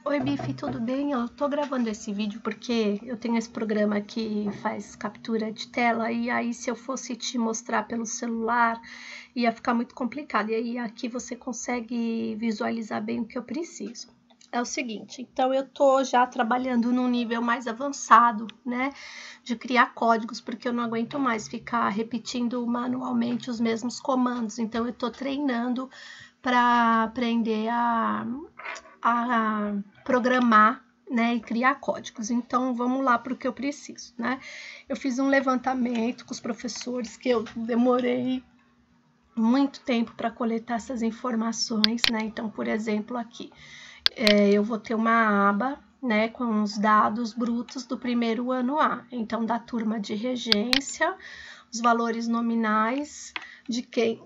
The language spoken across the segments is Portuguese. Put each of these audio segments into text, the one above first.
Oi, Bifi, tudo bem? Eu tô gravando esse vídeo porque eu tenho esse programa que faz captura de tela e aí se eu fosse te mostrar pelo celular ia ficar muito complicado. E aí aqui você consegue visualizar bem o que eu preciso. É o seguinte, então eu tô já trabalhando num nível mais avançado, né, de criar códigos, porque eu não aguento mais ficar repetindo manualmente os mesmos comandos. Então eu tô treinando para aprender a programar, né, e criar códigos. Então, vamos lá para o que eu preciso, né? Eu fiz um levantamento com os professores que eu demorei muito tempo para coletar essas informações, né? Então, por exemplo, aqui eu vou ter uma aba, né, com os dados brutos do primeiro ano A. Então, da turma de regência, os valores nominais de quem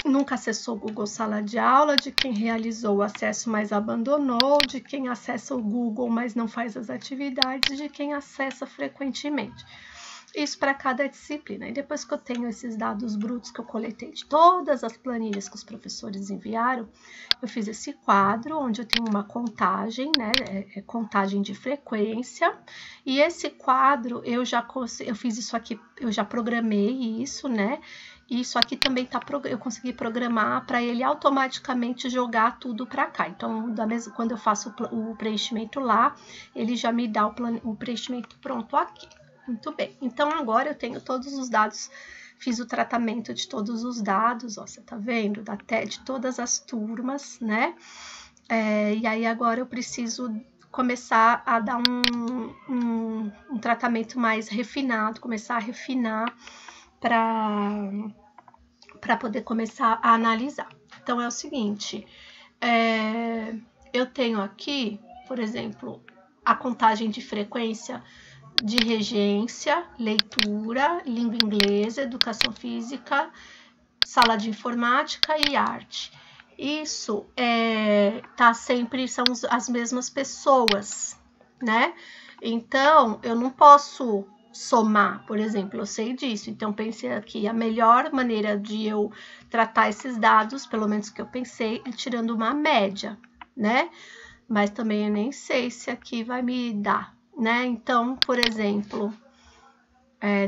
nunca acessou o Google Sala de Aula, de quem realizou o acesso, mas abandonou, de quem acessa o Google, mas não faz as atividades, de quem acessa frequentemente. Isso para cada disciplina. E depois que eu tenho esses dados brutos que eu coletei de todas as planilhas que os professores enviaram, eu fiz esse quadro onde eu tenho uma contagem, né? Contagem de frequência. E esse quadro eu fiz isso aqui, eu já programei isso, né? E isso aqui também eu consegui programar para ele automaticamente jogar tudo para cá. Então, quando eu faço o preenchimento lá, ele já me dá o preenchimento pronto aqui. Muito bem. Então, agora eu tenho todos os dados, fiz o tratamento de todos os dados, ó, você tá vendo? De todas as turmas, né? E aí, agora eu preciso começar a dar um tratamento mais refinado, começar a refinar para poder começar a analisar. Então, é o seguinte, eu tenho aqui, por exemplo, a contagem de frequência de regência, leitura, língua inglesa, educação física, sala de informática e arte. Isso sempre são as mesmas pessoas, né? Então, eu não posso somar, por exemplo, eu sei disso. Então, pensei aqui, a melhor maneira de eu tratar esses dados, pelo menos que eu pensei, é tirando uma média, né? Mas também eu nem sei se aqui vai me dar, né? Então, por exemplo,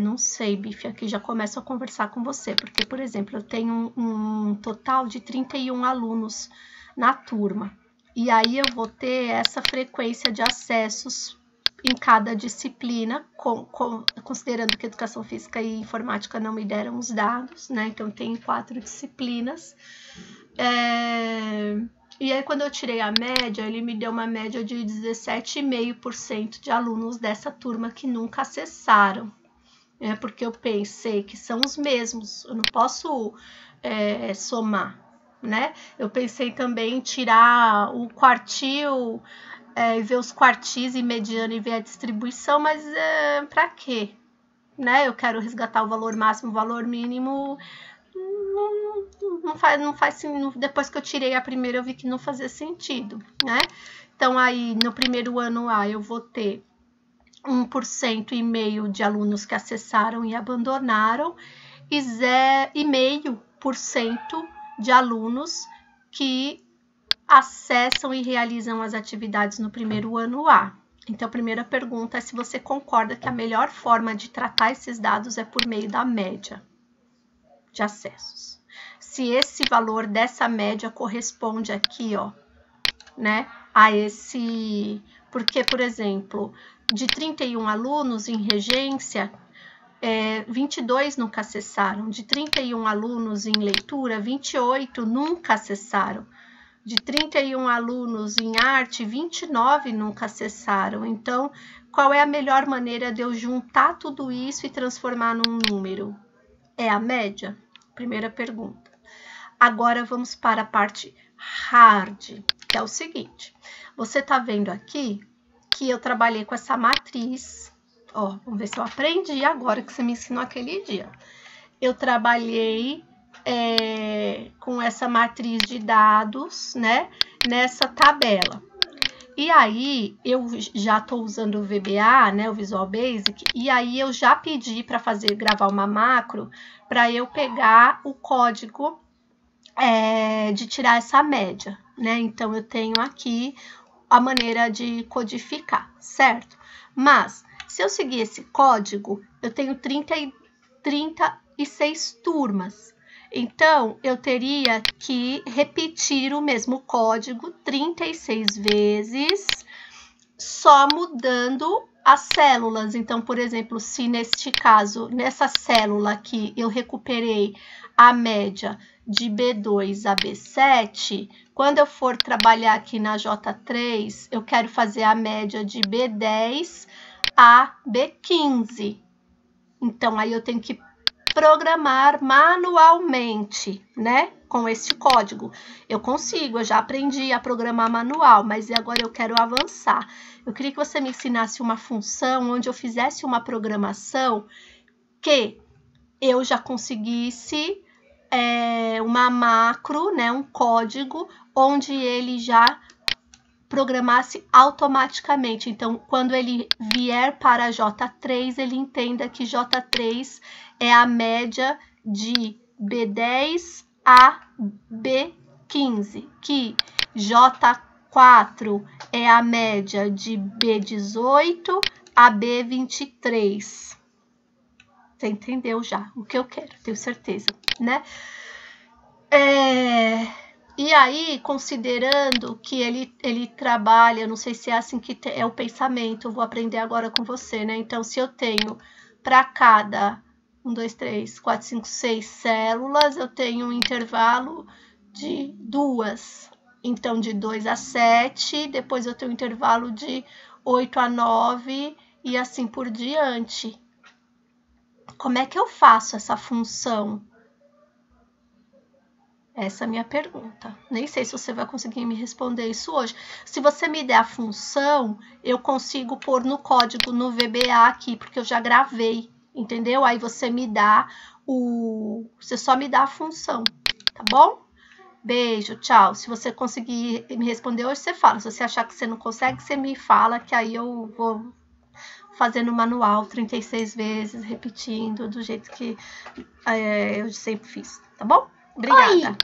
não sei, Bife, aqui já começo a conversar com você, porque, por exemplo, eu tenho um total de 31 alunos na turma, e aí eu vou ter essa frequência de acessos em cada disciplina, considerando que educação física e informática não me deram os dados, né? Então, tem 4 disciplinas. E aí, quando eu tirei a média, ele me deu uma média de 17,5% de alunos dessa turma que nunca acessaram. Porque eu pensei que são os mesmos, eu não posso somar, né? Eu pensei também em tirar o quartil, e ver os quartis e mediano e ver a distribuição, mas para quê? Né? Eu quero resgatar o valor máximo, o valor mínimo. Não faz depois que eu tirei a primeira, eu vi que não fazia sentido, né? Então, aí, no primeiro ano A, eu vou ter 1,5% de alunos que acessaram e abandonaram e 0,5% de alunos que acessam e realizam as atividades no primeiro ano A. Então, a primeira pergunta é se você concorda que a melhor forma de tratar esses dados é por meio da média de acessos. Se esse valor dessa média corresponde aqui, ó, né, a esse... Porque, por exemplo, de 31 alunos em regência, 22 nunca acessaram. De 31 alunos em leitura, 28 nunca acessaram. De 31 alunos em arte, 29 nunca acessaram. Então, qual é a melhor maneira de eu juntar tudo isso e transformar num número? É a média? Primeira pergunta. Agora, vamos para a parte hard, que é o seguinte. Você tá vendo aqui que eu trabalhei com essa matriz. Ó, vamos ver se eu aprendi agora que você me ensinou aquele dia. Eu trabalhei com essa matriz de dados, né, nessa tabela. E aí, eu já estou usando o VBA, né, o Visual Basic, e aí eu já pedi para gravar uma macro para eu pegar o código de tirar essa média, né? Então, eu tenho aqui a maneira de codificar, certo? Mas, se eu seguir esse código, eu tenho 36 turmas. Então, eu teria que repetir o mesmo código 36 vezes, só mudando as células. Então, por exemplo, se neste caso, nessa célula aqui, eu recuperei a média de B2 a B7, quando eu for trabalhar aqui na J3, eu quero fazer a média de B10 a B15. Então, aí eu tenho que programar manualmente, né? Com este código. Eu consigo, eu já aprendi a programar manual, mas agora eu quero avançar. Eu queria que você me ensinasse uma função onde eu fizesse uma programação que eu já conseguisse uma macro, né? Um código onde ele já programasse automaticamente. Então, quando ele vier para J3, ele entenda que J3 é a média de B10 a B15, que J4 é a média de B18 a B23. Você entendeu já o que eu quero, tenho certeza, né? E aí, considerando que ele trabalha, não sei se é assim que é o pensamento, eu vou aprender agora com você, né? Então, se eu tenho para cada 1, 2, 3, 4, 5, 6 células, eu tenho um intervalo de 2. Então, de 2 a 7, depois eu tenho um intervalo de 8 a 9 e assim por diante. Como é que eu faço essa função? Essa é a minha pergunta. Nem sei se você vai conseguir me responder isso hoje. Se você me der a função, eu consigo pôr no código, no VBA aqui, porque eu já gravei, entendeu? Aí você me dá você só me dá a função, tá bom? Beijo, tchau. Se você conseguir me responder hoje, você fala. Se você achar que você não consegue, você me fala, que aí eu vou fazendo o manual 36 vezes, repetindo do jeito que eu sempre fiz, tá bom? Obrigada. Oi.